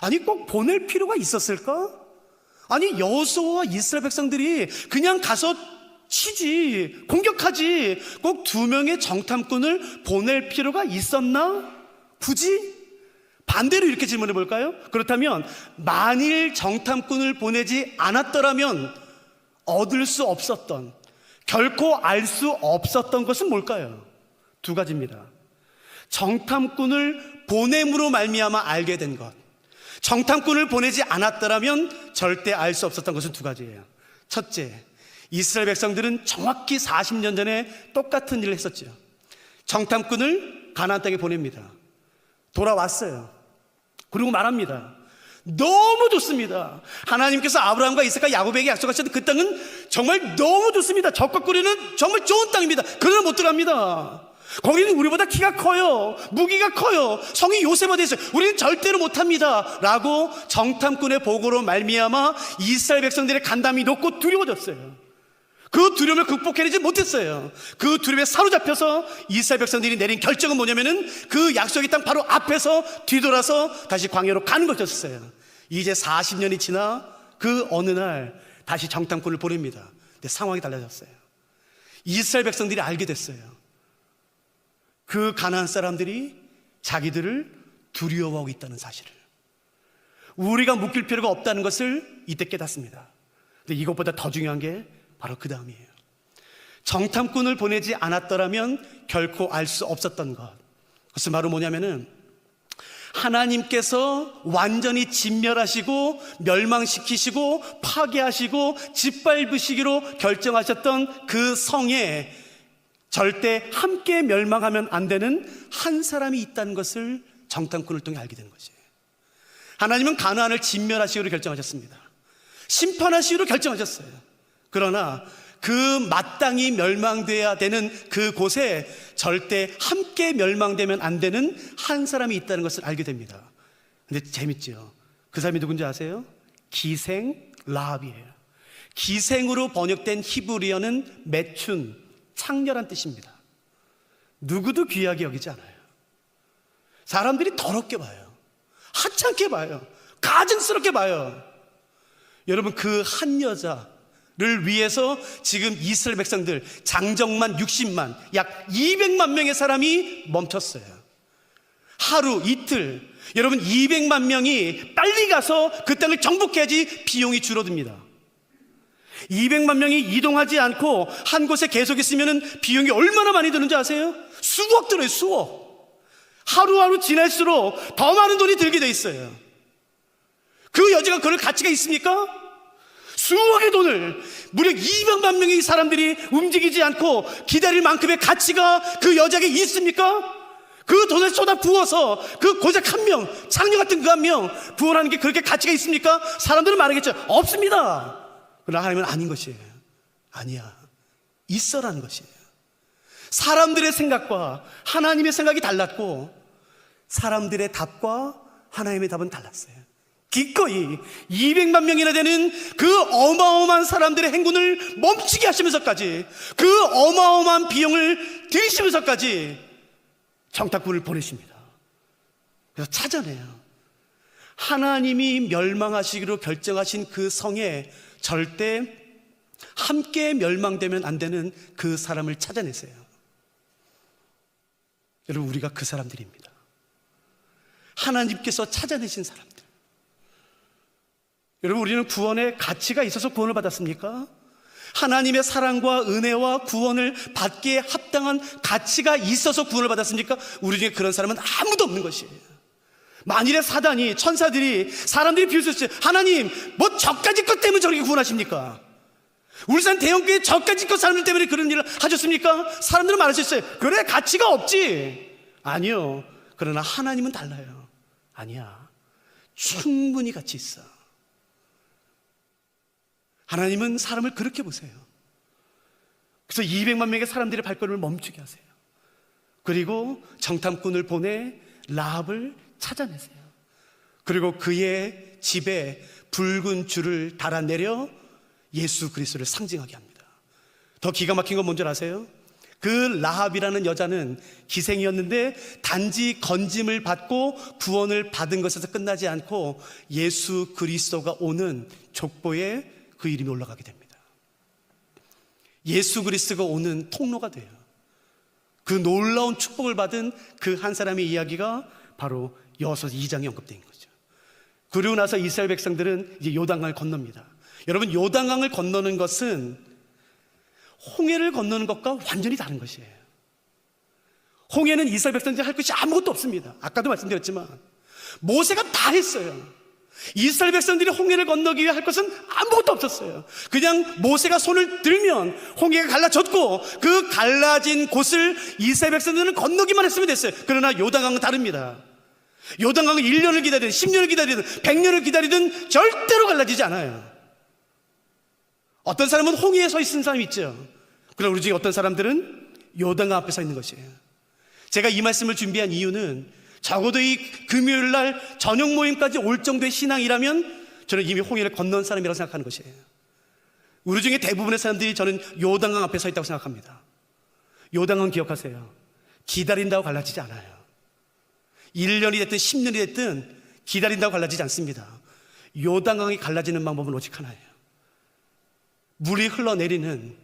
아니, 꼭 보낼 필요가 있었을까? 아니, 여호수아와 이스라엘 백성들이 그냥 가서 치지, 공격하지, 꼭 두 명의 정탐꾼을 보낼 필요가 있었나? 굳이? 반대로 이렇게 질문해 볼까요? 그렇다면 만일 정탐꾼을 보내지 않았더라면 얻을 수 없었던, 결코 알 수 없었던 것은 뭘까요? 두 가지입니다. 정탐꾼을 보냄으로 말미암아 알게 된 것, 정탐꾼을 보내지 않았더라면 절대 알 수 없었던 것은 두 가지예요. 첫째, 이스라엘 백성들은 정확히 40년 전에 똑같은 일을 했었죠. 정탐꾼을 가나안 땅에 보냅니다. 돌아왔어요. 그리고 말합니다. 너무 좋습니다. 하나님께서 아브라함과 이삭과 야곱에게 약속하셨던 그 땅은 정말 너무 좋습니다. 적과 꿀이는 정말 좋은 땅입니다. 그러나 못 들어갑니다. 거기는 우리보다 키가 커요. 무기가 커요. 성이 요새화되어 있어요. 우리는 절대로 못합니다 라고 정탐꾼의 보고로 말미암아 이스라엘 백성들의 간담이 높고 두려워졌어요. 그 두려움을 극복해내지 못했어요. 그 두려움에 사로잡혀서 이스라엘 백성들이 내린 결정은 뭐냐면은 그 약속의 땅 바로 앞에서 뒤돌아서 다시 광야로 가는 것이었어요. 이제 40년이 지나 그 어느 날 다시 정탐꾼을 보냅니다. 근데 상황이 달라졌어요. 이스라엘 백성들이 알게 됐어요. 그 가나안 사람들이 자기들을 두려워하고 있다는 사실을, 우리가 묶일 필요가 없다는 것을 이때 깨닫습니다. 근데 이것보다 더 중요한 게 바로 그 다음이에요. 정탐꾼을 보내지 않았더라면 결코 알 수 없었던 것, 그것은 바로 뭐냐면은 하나님께서 완전히 진멸하시고 멸망시키시고 파괴하시고 짓밟으시기로 결정하셨던 그 성에 절대 함께 멸망하면 안 되는 한 사람이 있다는 것을 정탐꾼을 통해 알게 되는 것이에요. 하나님은 가나안을 진멸하시기로 결정하셨습니다. 심판하시기로 결정하셨어요. 그러나 그 마땅히 멸망돼야 되는 그 곳에 절대 함께 멸망되면 안 되는 한 사람이 있다는 것을 알게 됩니다. 근데 재밌죠? 그 사람이 누군지 아세요? 기생 라합이에요. 기생으로 번역된 히브리어는 매춘, 창렬한 뜻입니다. 누구도 귀하게 여기지 않아요. 사람들이 더럽게 봐요. 하찮게 봐요. 가증스럽게 봐요. 여러분, 그 한 여자를 위해서 지금 이스라엘 백성들 장정만 60만, 약 200만 명의 사람이 멈췄어요. 하루 이틀, 여러분 200만 명이 빨리 가서 그 땅을 정복해야지 비용이 줄어듭니다. 200만 명이 이동하지 않고 한 곳에 계속 있으면 비용이 얼마나 많이 드는지 아세요? 수억 들어요, 수억. 하루하루 지날수록 더 많은 돈이 들게 돼 있어요. 그 여자가 그럴 가치가 있습니까? 수억의 돈을, 무려 200만 명의 사람들이 움직이지 않고 기다릴 만큼의 가치가 그 여자에게 있습니까? 그 돈을 쏟아 부어서 그 고작 한 명, 창녀 같은 그 한 명 구원하는 게 그렇게 가치가 있습니까? 사람들은 말하겠죠. 없습니다. 그러나 하나님은 아닌 것이에요. 아니야, 있어라는 것이에요. 사람들의 생각과 하나님의 생각이 달랐고 사람들의 답과 하나님의 답은 달랐어요. 기꺼이 200만 명이나 되는 그 어마어마한 사람들의 행군을 멈추게 하시면서까지, 그 어마어마한 비용을 들이시면서까지 정탐꾼을 보내십니다. 그래서 찾아내요. 하나님이 멸망하시기로 결정하신 그 성에 절대 함께 멸망되면 안 되는 그 사람을 찾아내세요. 여러분, 우리가 그 사람들입니다. 하나님께서 찾아내신 사람들. 여러분, 우리는 구원의 가치가 있어서 구원을 받았습니까? 하나님의 사랑과 은혜와 구원을 받기에 합당한 가치가 있어서 구원을 받았습니까? 우리 중에 그런 사람은 아무도 없는 것이에요. 만일에 사단이, 천사들이, 사람들이 비웃었어요. 하나님, 뭐 저까지 것 때문에 저렇게 구원하십니까? 울산 대형교회 저까지 것 사람들 때문에 그런 일을 하셨습니까? 사람들은 말할 수 있어요. 그래, 가치가 없지. 아니요. 그러나 하나님은 달라요. 아니야. 충분히 가치 있어. 하나님은 사람을 그렇게 보세요. 그래서 200만 명의 사람들의 발걸음을 멈추게 하세요. 그리고 정탐꾼을 보내 라합을 찾아내세요. 그리고 그의 집에 붉은 줄을 달아내려 예수 그리스도를 상징하게 합니다. 더 기가 막힌 건 뭔지 아세요? 그 라합이라는 여자는 기생이었는데 단지 건짐을 받고 구원을 받은 것에서 끝나지 않고 예수 그리스도가 오는 족보에 그 이름이 올라가게 됩니다. 예수 그리스도가 오는 통로가 돼요. 그 놀라운 축복을 받은 그 한 사람의 이야기가 바로 여호수아 2장에 언급된 거죠. 그리고 나서 이스라엘 백성들은 이제 요단강을 건넙니다. 여러분, 요단강을 건너는 것은 홍해를 건너는 것과 완전히 다른 것이에요. 홍해는 이스라엘 백성들이 할 것이 아무것도 없습니다. 아까도 말씀드렸지만 모세가 다 했어요. 이스라엘 백성들이 홍해를 건너기 위해 할 것은 아무것도 없었어요. 그냥 모세가 손을 들면 홍해가 갈라졌고 그 갈라진 곳을 이스라엘 백성들은 건너기만 했으면 됐어요. 그러나 요단강은 다릅니다. 요단강은 1년을 기다리든 10년을 기다리든 100년을 기다리든 절대로 갈라지지 않아요. 어떤 사람은 홍해에 서 있는 사람이 있죠. 그러나 우리 중에 어떤 사람들은 요단강 앞에 서 있는 것이에요. 제가 이 말씀을 준비한 이유는 적어도 이 금요일 날 저녁 모임까지 올 정도의 신앙이라면 저는 이미 홍해를 건넌 사람이라고 생각하는 것이에요. 우리 중에 대부분의 사람들이 저는 요단강 앞에 서 있다고 생각합니다. 요단강 기억하세요. 기다린다고 갈라지지 않아요. 1년이 됐든 10년이 됐든 기다린다고 갈라지지 않습니다. 요단강이 갈라지는 방법은 오직 하나예요. 물이 흘러내리는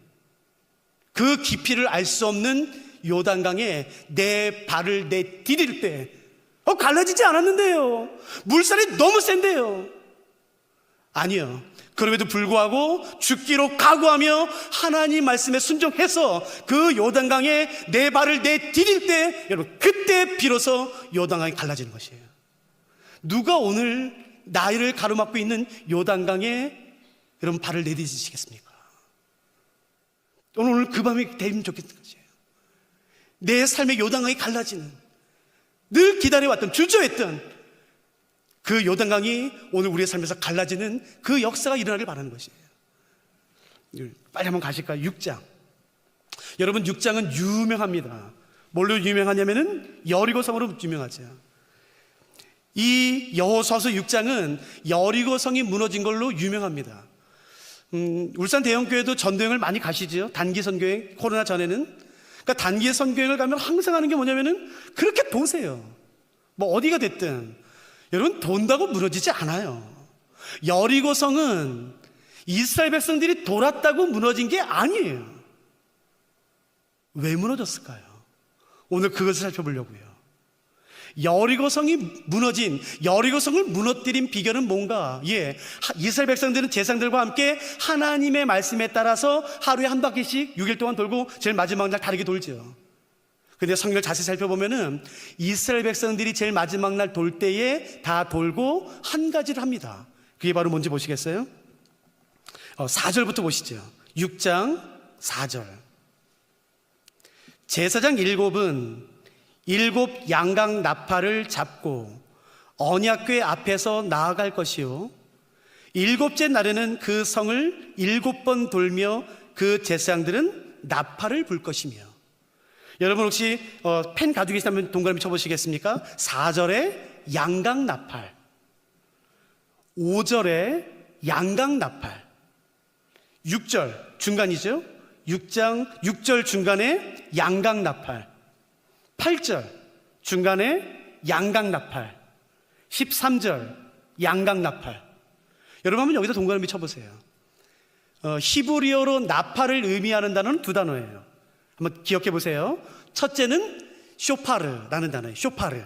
그 깊이를 알 수 없는 요단강에 내 발을 내디딜 때 갈라지지 않았는데요. 물살이 너무 센데요. 아니요. 그럼에도 불구하고 죽기로 각오하며 하나님 말씀에 순종해서 그 요단강에 내 발을 내디딜 때 여러분, 그때 비로소 요단강이 갈라지는 것이에요. 누가 오늘 나이를 가로막고 있는 요단강에 여러분 발을 내디디시겠습니까? 오늘 그 밤이 되면 좋겠는 것이에요. 내 삶의 요단강이 갈라지는, 늘 기다려왔던, 주저했던 그 요단강이 오늘 우리의 삶에서 갈라지는 그 역사가 일어나길 바라는 것이에요. 빨리 한번 가실까요? 6장. 여러분, 6장은 유명합니다. 뭘로 유명하냐면은 여리고성으로 유명하죠. 이 여호수아서 6장은 여리고성이 무너진 걸로 유명합니다. 울산 대형교회도 전도여행을 많이 가시죠. 단기 선교행, 코로나 전에는. 그러니까 단기 선교행을 가면 항상 하는 게 뭐냐면은 그렇게 도세요. 뭐 어디가 됐든. 여러분, 돈다고 무너지지 않아요. 여리고성은 이스라엘 백성들이 돌았다고 무너진 게 아니에요. 왜 무너졌을까요? 오늘 그것을 살펴보려고요. 여리고성이 무너진, 여리고성을 무너뜨린 비결은 뭔가? 이스라엘 백성들은 제사장들과 함께 하나님의 말씀에 따라서 하루에 한 바퀴씩 6일 동안 돌고 제일 마지막 날 다르게 돌죠. 근데 성경을 자세히 살펴보면은 이스라엘 백성들이 제일 마지막 날 돌 때에 다 돌고 한 가지를 합니다. 그게 바로 뭔지 보시겠어요? 4절부터 보시죠. 6장 4절. 제사장 7은 7 양각 나팔을 잡고 언약궤 앞에서 나아갈 것이요 7째 날에는 그 성을 7번 돌며 그 제사장들은 나팔을 불 것이며. 여러분, 혹시 펜 가지고 계시다면 동그라미 쳐보시겠습니까? 4절에 양각 나팔, 5절에 양각 나팔, 6절 중간이죠. 6장 6절 중간에 양각 나팔, 8절 중간에 양각나팔, 13절 양각나팔. 여러분 한번 여기다 동그라미 쳐보세요. 히브리어로 나팔을 의미하는 단어는 두 단어예요. 한번 기억해 보세요. 첫째는 쇼파르라는 단어예요. 쇼파르.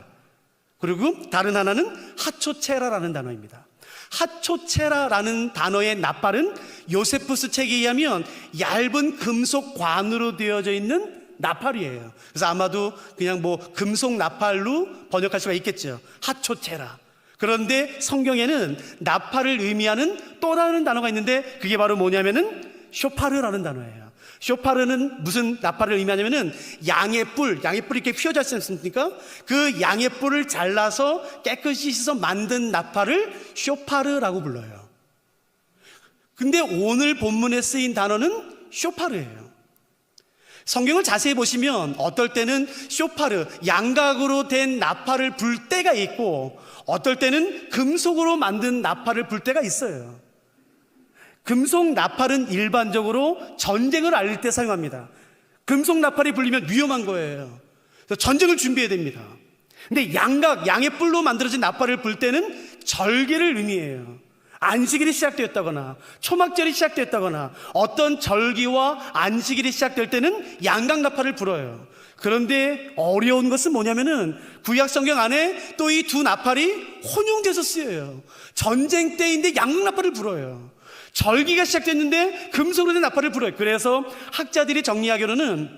그리고 다른 하나는 하초체라라는 단어입니다. 하초체라라는 단어의 나팔은 요세푸스 책에 의하면 얇은 금속 관으로 되어져 있는 나팔이에요. 그래서 아마도 그냥 뭐 금속 나팔로 번역할 수가 있겠죠. 하초체라. 그런데 성경에는 나팔을 의미하는 또 다른 단어가 있는데 그게 바로 뭐냐면은 쇼파르라는 단어예요. 쇼파르는 무슨 나팔을 의미하냐면은 양의 뿔이 이렇게 휘어져 있지 않습니까? 그 양의 뿔을 잘라서 깨끗이 씻어 만든 나팔을 쇼파르라고 불러요. 근데 오늘 본문에 쓰인 단어는 쇼파르예요. 성경을 자세히 보시면 어떨 때는 쇼파르, 양각으로 된 나팔을 불 때가 있고 어떨 때는 금속으로 만든 나팔을 불 때가 있어요. 금속 나팔은 일반적으로 전쟁을 알릴 때 사용합니다. 금속 나팔이 불리면 위험한 거예요. 그래서 전쟁을 준비해야 됩니다. 근데 양의 뿔로 만들어진 나팔을 불 때는 절기를 의미해요. 안식일이 시작되었다거나 초막절이 시작되었다거나 어떤 절기와 안식일이 시작될 때는 양각 나팔을 불어요. 그런데 어려운 것은 뭐냐면은 구약 성경 안에 또 이 두 나팔이 혼용돼서 쓰여요. 전쟁 때인데 양각 나팔을 불어요. 절기가 시작됐는데 금속으로 된 나팔을 불어요. 그래서 학자들이 정리하기로는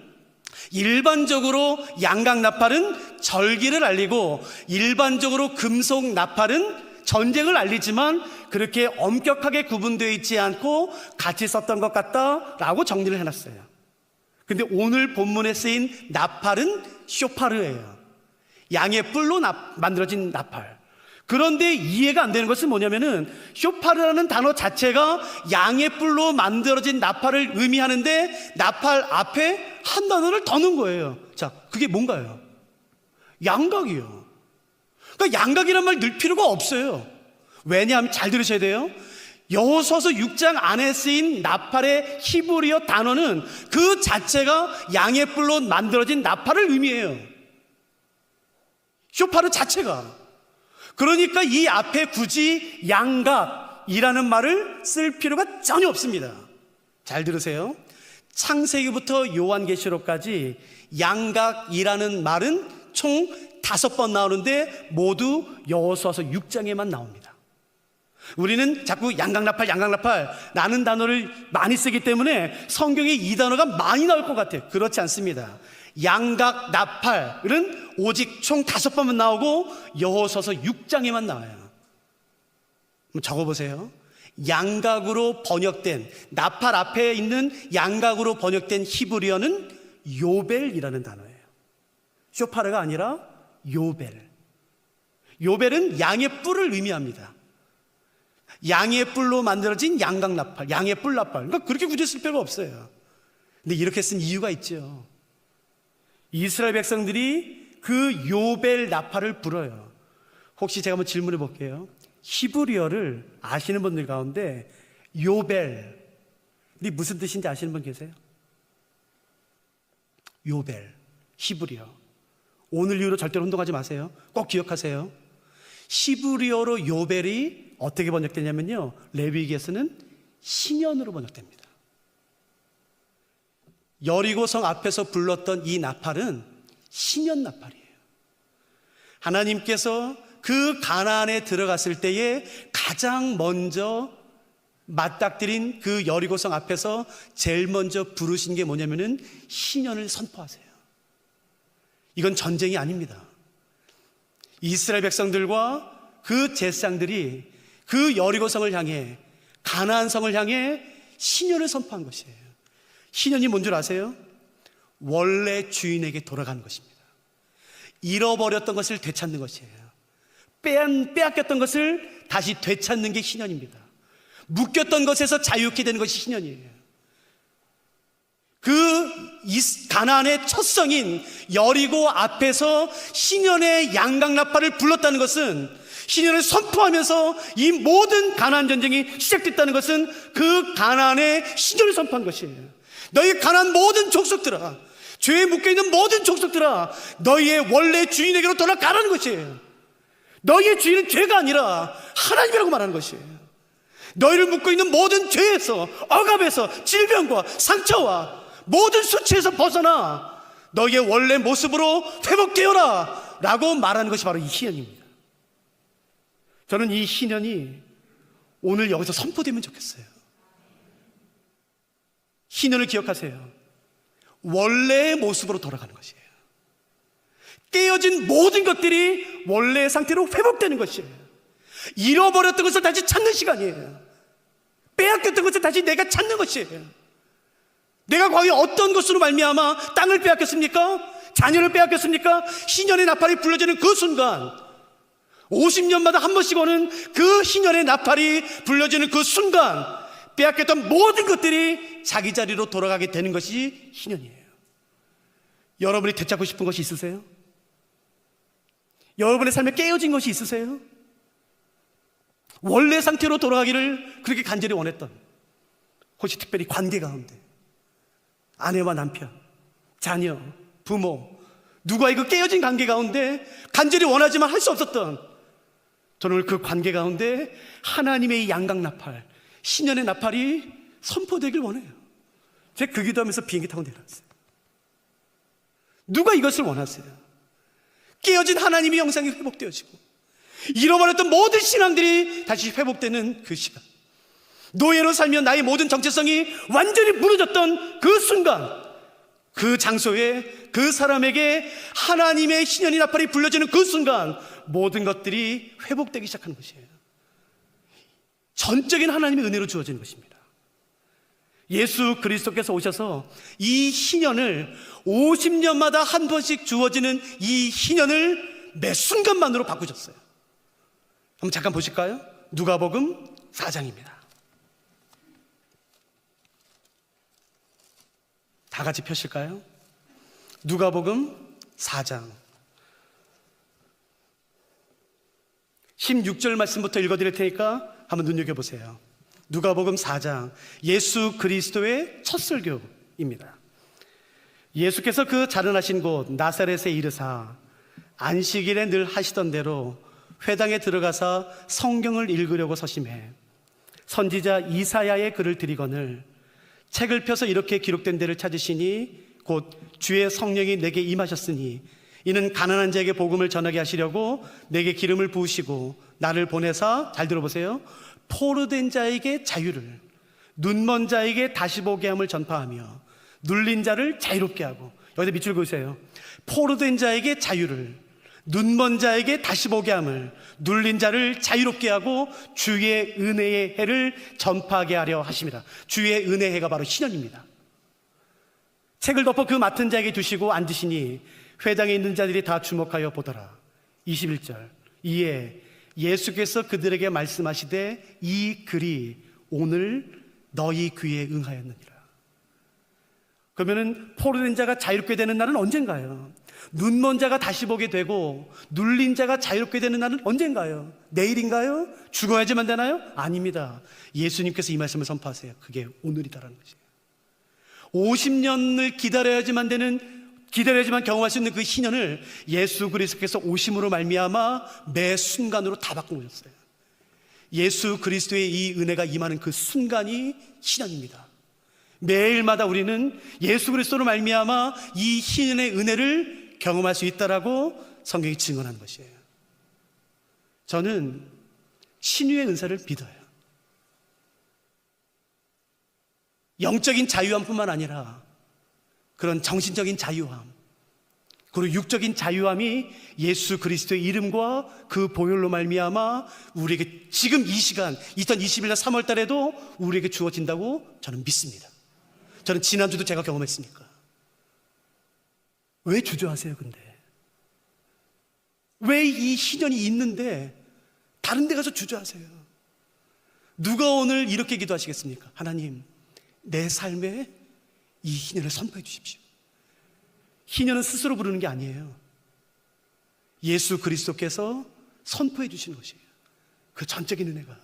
일반적으로 양각 나팔은 절기를 알리고 일반적으로 금속 나팔은 전쟁을 알리지만 그렇게 엄격하게 구분되어 있지 않고 같이 썼던 것 같다라고 정리를 해놨어요. 근데 오늘 본문에 쓰인 나팔은 쇼파르예요. 양의 뿔로 만들어진 나팔. 그런데 이해가 안 되는 것은 뭐냐면은 쇼파르라는 단어 자체가 양의 뿔로 만들어진 나팔을 의미하는데 나팔 앞에 한 단어를 더 넣은 거예요. 자, 그게 뭔가요? 양각이요. 그러니까 양각이란 말 넣을 필요가 없어요. 왜냐하면 잘 들으셔야 돼요. 여호수아서 6장 안에 쓰인 나팔의 히브리어 단어는 그 자체가 양의 뿔로 만들어진 나팔을 의미해요. 쇼파르 자체가. 그러니까 이 앞에 굳이 양각이라는 말을 쓸 필요가 전혀 없습니다. 잘 들으세요. 창세기부터 요한계시록까지 양각이라는 말은 총 5번 나오는데 모두 여호수아서 6장에만 나옵니다. 우리는 자꾸 양각나팔라는 단어를 많이 쓰기 때문에 성경에 이 단어가 많이 나올 것 같아요. 그렇지 않습니다. 양각나팔은 오직 총 5번만 나오고 여호수아서 6장에만 나와요. 한번 적어보세요. 양각으로 번역된, 나팔 앞에 있는 양각으로 번역된 히브리어는 요벨이라는 단어예요. 쇼파르가 아니라 요벨. 요벨은 양의 뿔을 의미합니다. 양의 뿔로 만들어진 양각나팔, 양의 뿔 나팔. 그러니까 그렇게 굳이 쓸 필요가 없어요. 근데 이렇게 쓴 이유가 있죠. 이스라엘 백성들이 그 요벨 나팔을 불어요. 혹시 제가 한번 질문해 볼게요. 히브리어를 아시는 분들 가운데 요벨이 무슨 뜻인지 아시는 분 계세요? 요벨, 히브리어. 오늘 이후로 절대로 혼동하지 마세요. 꼭 기억하세요. 히브리어로 요벨이 어떻게 번역되냐면요, 레위기에서는 신년으로 번역됩니다. 여리고성 앞에서 불렀던 이 나팔은 신년 나팔이에요. 하나님께서 그 가나안에 들어갔을 때에 가장 먼저 맞닥뜨린 그 여리고성 앞에서 제일 먼저 부르신 게 뭐냐면은 신년을 선포하세요. 이건 전쟁이 아닙니다. 이스라엘 백성들과 그 제사장들이 그 여리고성을 향해, 가나안 성을 향해 신년을 선포한 것이에요. 신년이 뭔 줄 아세요? 원래 주인에게 돌아가는 것입니다. 잃어버렸던 것을 되찾는 것이에요. 빼앗겼던 것을 다시 되찾는 게 신년입니다. 묶였던 것에서 자유케 되는 것이 신년이에요. 그 가나안의 첫 성인 여리고 앞에서 신년의 양각나팔을 불렀다는 것은, 신년을 선포하면서 이 모든 가나안 전쟁이 시작됐다는 것은 그 가나안의 신년을 선포한 것이에요. 너희 가나안 모든 족속들아, 죄에 묶여있는 모든 족속들아, 너희의 원래 주인에게로 돌아가라는 것이에요. 너희의 주인은 죄가 아니라 하나님이라고 말하는 것이에요. 너희를 묶어있는 모든 죄에서, 억압에서, 질병과 상처와 모든 수치에서 벗어나 너희의 원래 모습으로 회복되어라 라고 말하는 것이 바로 이 희년입니다. 저는 이 희년이 오늘 여기서 선포되면 좋겠어요. 희년을 기억하세요. 원래의 모습으로 돌아가는 것이에요. 깨어진 모든 것들이 원래의 상태로 회복되는 것이에요. 잃어버렸던 것을 다시 찾는 시간이에요. 빼앗겼던 것을 다시 내가 찾는 것이에요. 내가 과연 어떤 것으로 말미암아 땅을 빼앗겼습니까? 자녀를 빼앗겼습니까? 희년의 나팔이 불려지는 그 순간, 50년마다 한 번씩 오는 그 희년의 나팔이 불려지는 그 순간, 빼앗겼던 모든 것들이 자기 자리로 돌아가게 되는 것이 희년이에요. 여러분이 되찾고 싶은 것이 있으세요? 여러분의 삶에 깨어진 것이 있으세요? 원래 상태로 돌아가기를 그렇게 간절히 원했던, 혹시 특별히 관계 가운데 아내와 남편, 자녀, 부모, 누구와의 그 깨어진 관계 가운데 간절히 원하지만 할 수 없었던, 저는 오늘 그 관계 가운데 하나님의 이 양각나팔, 신년의 나팔이 선포되길 원해요. 제가 그 기도하면서 비행기 타고 내려왔어요. 누가 이것을 원하세요? 깨어진 하나님의 영상이 회복되어지고 잃어버렸던 모든 신앙들이 다시 회복되는 그 시간, 노예로 살며 나의 모든 정체성이 완전히 무너졌던 그 순간, 그 장소에 그 사람에게 하나님의 신년의 나팔이 불려지는 그 순간 모든 것들이 회복되기 시작하는 것이에요. 전적인 하나님의 은혜로 주어지는 것입니다. 예수 그리스도께서 오셔서 이 희년을 50년마다 한 번씩 주어지는 이 희년을 매 순간만으로 바꾸셨어요. 한번 잠깐 보실까요? 누가복음 4장입니다. 다 같이 펴실까요? 누가복음 4장 16절 말씀부터 읽어드릴 테니까 한번 눈여겨보세요. 누가복음 4장, 예수 그리스도의 첫 설교입니다. 예수께서 그 자라나신 곳 나사렛에 이르사 안식일에 늘 하시던 대로 회당에 들어가서 성경을 읽으려고 서심해 선지자 이사야의 글을 들이거늘 책을 펴서 이렇게 기록된 데를 찾으시니 곧 주의 성령이 내게 임하셨으니 이는 가난한 자에게 복음을 전하게 하시려고 내게 기름을 부으시고 나를 보내사, 잘 들어보세요, 포로된 자에게 자유를, 눈먼 자에게 다시 보게 함을 전파하며 눌린 자를 자유롭게 하고, 여기다 밑줄 그으세요. 포로된 자에게 자유를, 눈먼 자에게 다시 보게 함을, 눌린 자를 자유롭게 하고 주의 은혜의 해를 전파하게 하려 하십니다. 주의 은혜의 해가 바로 신년입니다. 책을 덮어 그 맡은 자에게 두시고 앉으시니 회당에 있는 자들이 다 주목하여 보더라. 21절, 이에 예수께서 그들에게 말씀하시되 이 글이 오늘 너희 귀에 응하였느니라. 그러면은 포로된 자가 자유롭게 되는 날은 언젠가요? 눈먼 자가 다시 보게 되고 눌린 자가 자유롭게 되는 날은 언젠가요? 내일인가요? 죽어야지만 되나요? 아닙니다. 예수님께서 이 말씀을 선포하세요. 그게 오늘이다라는 것이에요. 50년을 기다려야지만 경험할 수 있는 그 희년을 예수 그리스도께서 오심으로 말미암아 매 순간으로 다 바꿔놓으셨어요. 예수 그리스도의 이 은혜가 임하는 그 순간이 희년입니다. 매일마다 우리는 예수 그리스도로 말미암아 이 희년의 은혜를 경험할 수 있다라고 성경이 증언하는 것이에요. 저는 신유의 은사를 믿어요. 영적인 자유함뿐만 아니라 그런 정신적인 자유함, 그리고 육적인 자유함이 예수 그리스도의 이름과 그 보혈로 말미암아 우리에게 지금 이 시간 2021년 3월 달에도 우리에게 주어진다고 저는 믿습니다. 저는 지난주도 제가 경험했으니까. 왜 주저하세요 근데? 왜 이 희년이 있는데 다른 데 가서 주저하세요? 누가 오늘 이렇게 기도하시겠습니까? 하나님, 내 삶에 이 희년을 선포해 주십시오. 희년은 스스로 부르는 게 아니에요. 예수 그리스도께서 선포해 주시는 것이에요. 그 전적인 은혜가.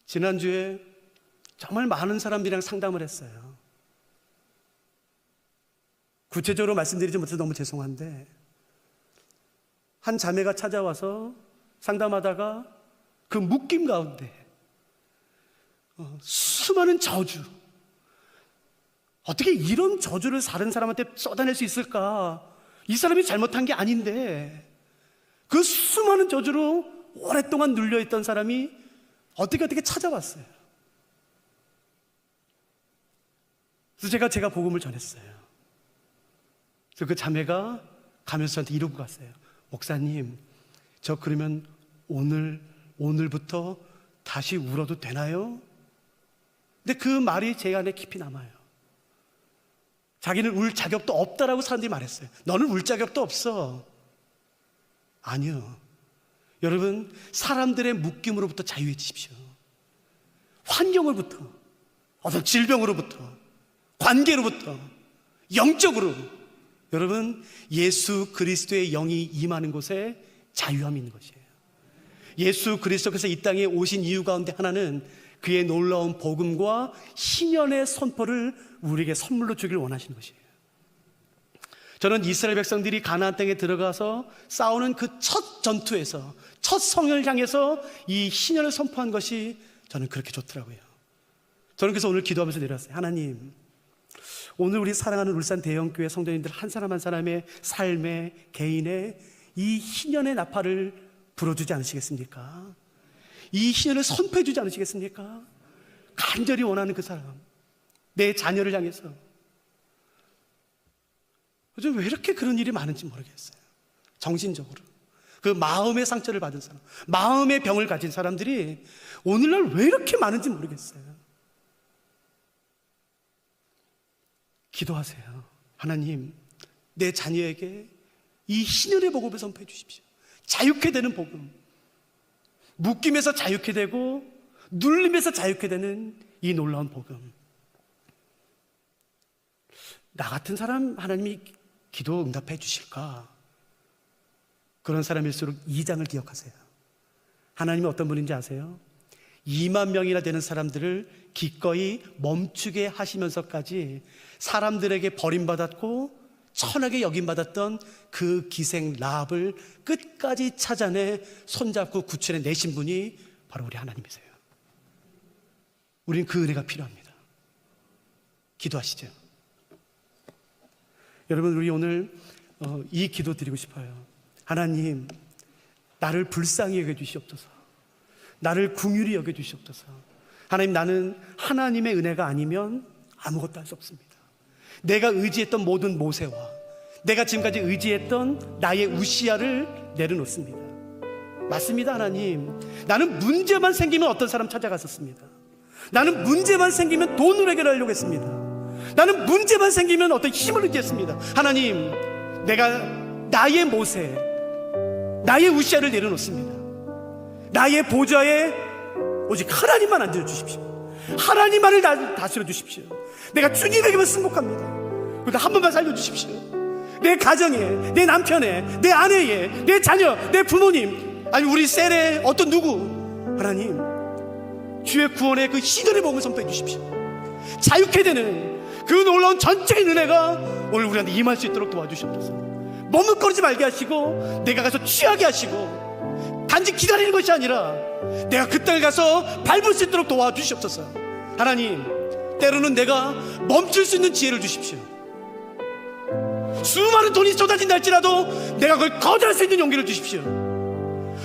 지난주에 정말 많은 사람들이랑 상담을 했어요. 구체적으로 말씀드리지 못해서 너무 죄송한데, 한 자매가 찾아와서 상담하다가 그 묶임 가운데 수많은 저주, 어떻게 이런 저주를 다른 사람한테 쏟아낼 수 있을까? 이 사람이 잘못한 게 아닌데 그 수많은 저주로 오랫동안 눌려있던 사람이 어떻게 찾아왔어요. 그래서 제가 복음을 전했어요. 그래서 그 자매가 가면서 저한테 이러고 갔어요. 목사님, 저 그러면 오늘부터 다시 울어도 되나요? 근데 그 말이 제 안에 깊이 남아요. 자기는 울 자격도 없다라고 사람들이 말했어요. 너는 울 자격도 없어. 아니요. 여러분, 사람들의 묶임으로부터 자유해지십시오. 환경으로부터, 어떤 질병으로부터, 관계로부터, 영적으로. 여러분, 예수 그리스도의 영이 임하는 곳에 자유함이 있는 것이에요. 예수 그리스도께서 이 땅에 오신 이유 가운데 하나는 그의 놀라운 복음과 신년의 선포를 우리에게 선물로 주길 원하시는 것이에요. 저는 이스라엘 백성들이 가나안 땅에 들어가서 싸우는 그 첫 전투에서, 첫 성을 향해서 이 신년을 선포한 것이 저는 그렇게 좋더라고요. 저는 그래서 오늘 기도하면서 내렸어요. 하나님, 오늘 우리 사랑하는 울산 대형교회 성도님들 한 사람 한 사람의 삶의, 개인의 이 희년의 나팔을 불어주지 않으시겠습니까? 이 희년을 선포해 주지 않으시겠습니까? 간절히 원하는 그 사람, 내 자녀를 향해서. 요즘 왜 이렇게 그런 일이 많은지 모르겠어요. 정신적으로 그 마음의 상처를 받은 사람, 마음의 병을 가진 사람들이 오늘날 왜 이렇게 많은지 모르겠어요. 기도하세요. 하나님, 내 자녀에게 이 희년의 복음을 선포해 주십시오. 자유케 되는 복음, 묶임에서 자유케 되고 눌림에서 자유케 되는 이 놀라운 복음. 나 같은 사람 하나님이 기도 응답해 주실까? 그런 사람일수록 2장을 기억하세요. 하나님이 어떤 분인지 아세요? 2만 명이나 되는 사람들을 기꺼이 멈추게 하시면서까지 사람들에게 버림받았고 천하게 여김받았던 그 기생 라합을 끝까지 찾아내 손잡고 구출해 내신 분이 바로 우리 하나님이세요. 우린 그 은혜가 필요합니다. 기도하시죠. 여러분, 우리 오늘 이 기도 드리고 싶어요. 하나님, 나를 불쌍히 여겨주시옵소서. 나를 긍휼히 여겨주시옵소서. 하나님, 나는 하나님의 은혜가 아니면 아무것도 할 수 없습니다. 내가 의지했던 모든 모세와 내가 지금까지 의지했던 나의 우시아를 내려놓습니다. 맞습니다. 하나님, 나는 문제만 생기면 어떤 사람 찾아갔었습니다. 나는 문제만 생기면 돈으로 해결하려고 했습니다. 나는 문제만 생기면 어떤 힘을 의지했습니다. 하나님, 내가 나의 모세, 나의 우시아를 내려놓습니다. 나의 보좌에 오직 하나님만 앉아주십시오. 하나님만을 다스려 주십시오. 내가 주님에게만 승복합니다. 그러다 한 번만 살려주십시오. 내 가정에, 내 남편에, 내 아내에, 내 자녀, 내 부모님, 아니 우리 셀에 어떤 누구, 하나님 주의 구원의 그 희년의 복음을 선포해 주십시오. 자유케 되는 그 놀라운 전적인 은혜가 오늘 우리한테 임할 수 있도록 도와주시옵소서. 머뭇거리지 말게 하시고 내가 가서 취하게 하시고 단지 기다리는 것이 아니라 내가 그 땅에 가서 밟을 수 있도록 도와주시옵소서. 하나님, 때로는 내가 멈출 수 있는 지혜를 주십시오. 수많은 돈이 쏟아진다 할지라도 내가 그걸 거절할 수 있는 용기를 주십시오.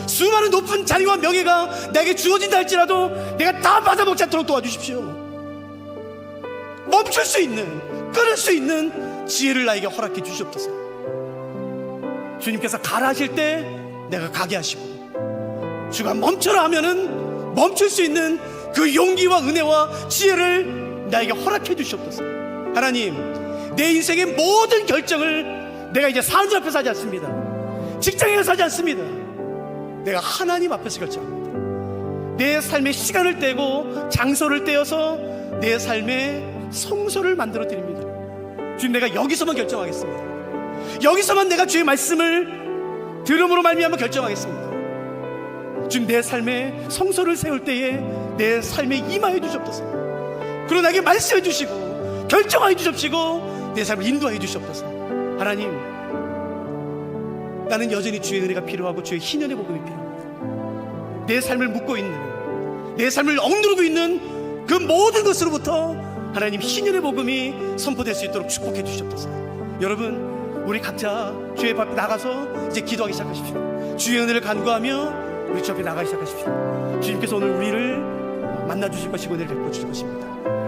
수많은 높은 자리와 명예가 내게 주어진다 할지라도 내가 다 받아먹지 않도록 도와주십시오. 멈출 수 있는, 끊을 수 있는 지혜를 나에게 허락해 주시옵소서. 주님께서 가라 하실 때 내가 가게 하시고, 주가 멈춰라 하면은 멈출 수 있는 그 용기와 은혜와 지혜를 나에게 허락해 주시옵소서. 하나님, 내 인생의 모든 결정을 내가 이제 사람 앞에서 하지 않습니다. 직장에 가서 하지 않습니다. 내가 하나님 앞에서 결정합니다. 내 삶의 시간을 떼고 장소를 떼어서 내 삶의 성소를 만들어 드립니다. 주님, 내가 여기서만 결정하겠습니다. 여기서만 내가 주의 말씀을 들음으로 말미암아 결정하겠습니다. 주님, 내 삶에 성소를 세울 때에 내 삶에 임하여 주시옵소서. 그리고 나에게 말씀해 주시고 결정하여 주십시고 내 삶을 인도하여 주시옵소서. 하나님, 나는 여전히 주의 은혜가 필요하고 주의 희년의 복음이 필요합니다. 내 삶을 묶고 있는, 내 삶을 억누르고 있는 그 모든 것으로부터 하나님 희년의 복음이 선포될 수 있도록 축복해 주시옵소서. 여러분, 우리 각자 주의 앞에 나가서 이제 기도하기 시작하십시오. 주의 은혜를 간구하며 우리 주 앞에 나가기 시작하십시오. 주님께서 오늘 우리를 만나주실 것이고 은혜를 베풀어 주실 것입니다.